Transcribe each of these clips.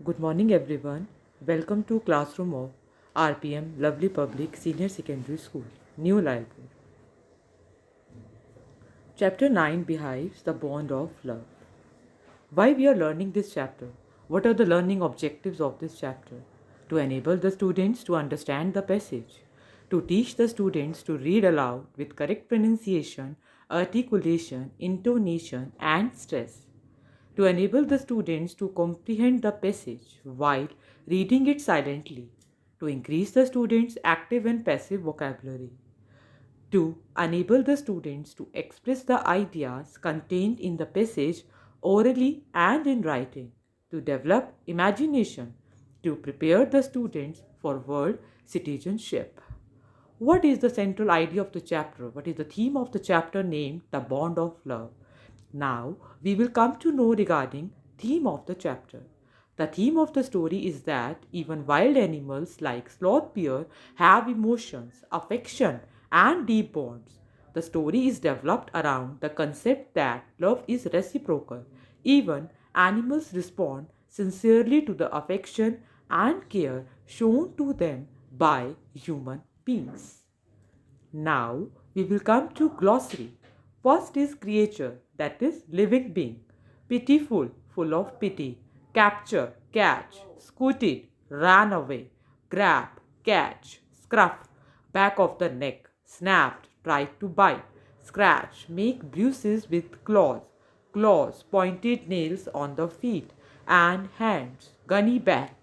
Good morning, everyone. Welcome to classroom of R.P.M. Lovely Public Senior Secondary School, New Library. Chapter 9 Beehives, the Bond of Love. Why we are learning this chapter? What are the learning objectives of this chapter? To enable the students to understand the passage, to teach the students to read aloud with correct pronunciation, articulation, intonation, and stress, to enable the students to comprehend the passage while reading it silently, to increase the students' active and passive vocabulary, to enable the students to express the ideas contained in the passage orally and in writing, to develop imagination, to prepare the students for world citizenship. What is the central idea of the chapter? What is the theme of the chapter named The Bond of Love? Now we will come to know regarding theme of the chapter. The theme of the story is that even wild animals like sloth bear have emotions, affection, and deep bonds. The story is developed around the concept that love is reciprocal. Even animals respond sincerely to the affection and care shown to them by human beings. Now we will come to glossary. First is creature, that is living being. Pitiful, full of pity. Capture, catch. Scooted, ran away. Grab, catch. Scruff, back of the neck. Snapped, tried to bite. Scratch, make bruises with claws. Claws, pointed nails on the feet and hands. Gunny back,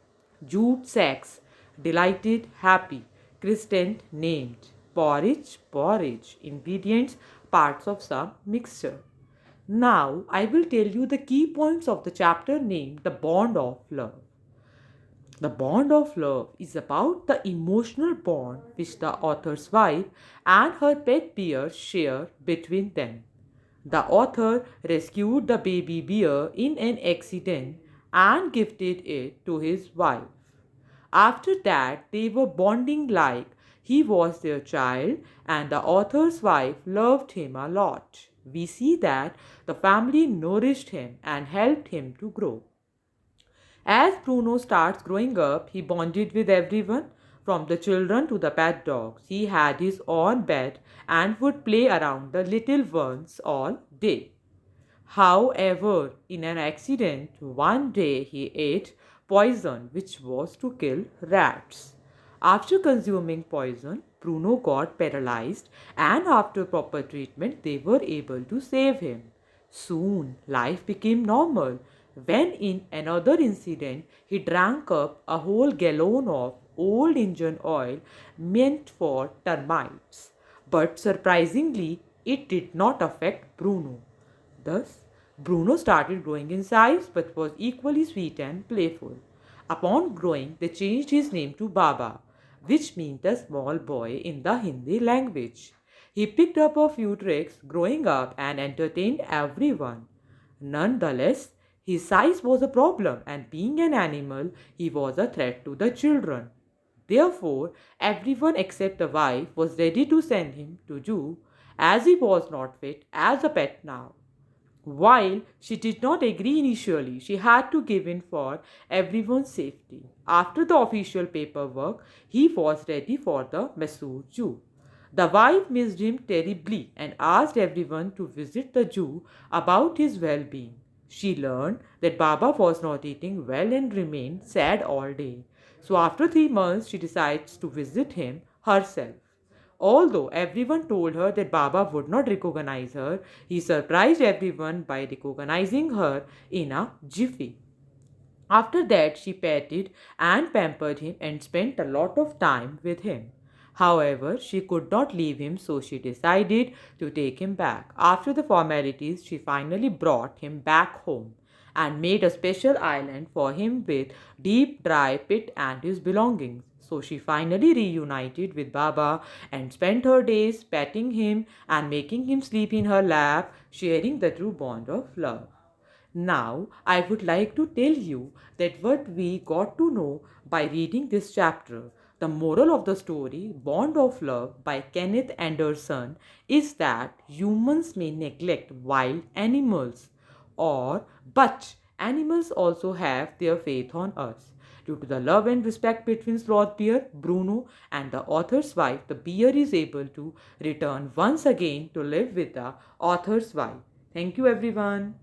jute sacks, delighted, happy. Crescent named. Porridge, porridge. Ingredients, parts of some mixture. Now I will tell you the key points of the chapter named The Bond of Love. The bond of love is about the emotional bond which the author's wife and her pet bear share between them. The author rescued the baby bear in an accident and gifted it to his wife. After that, they were bonding like he was their child, and the author's wife loved him a lot. We see that the family nourished him and helped him to grow. As Bruno starts growing up, he bonded with everyone, from the children to the pet dogs. He had his own bed and would play around the little ones all day. However, in an accident, one day he ate poison which was to kill rats. After consuming poison, Bruno got paralyzed, and after proper treatment, they were able to save him. Soon, life became normal. When in another incident, he drank up a whole gallon of old engine oil meant for termites. But surprisingly, it did not affect Bruno. Thus, Bruno started growing in size but was equally sweet and playful. Upon growing, they changed his name to Baba, which means a small boy in the Hindi language. He picked up a few tricks growing up and entertained everyone. Nonetheless, his size was a problem, and being an animal, he was a threat to the children. Therefore, everyone except the wife was ready to send him to zoo, as he was not fit as a pet now. While she did not agree initially, she had to give in for everyone's safety. After the official paperwork, he was ready for the Mysore Zoo. The wife missed him terribly and asked everyone to visit the zoo about his well being. She learned that Baba was not eating well and remained sad all day. So, after 3 months, she decides to visit him herself. Although everyone told her that Baba would not recognize her, he surprised everyone by recognizing her in a jiffy. After that, she petted and pampered him and spent a lot of time with him. However, she could not leave him, so she decided to take him back. After the formalities, she finally brought him back home and made a special island for him with deep dry pit and his belongings. So she finally reunited with Baba and spent her days petting him and making him sleep in her lap, sharing the true bond of love. Now, I would like to tell you that what we got to know by reading this chapter. The moral of the story, Bond of Love by Kenneth Anderson, is that humans may neglect wild animals, or but Animals also have their faith on us. Due to the love and respect between sloth bear, Bruno, and the author's wife, the bear is able to return once again to live with the author's wife. Thank you, everyone.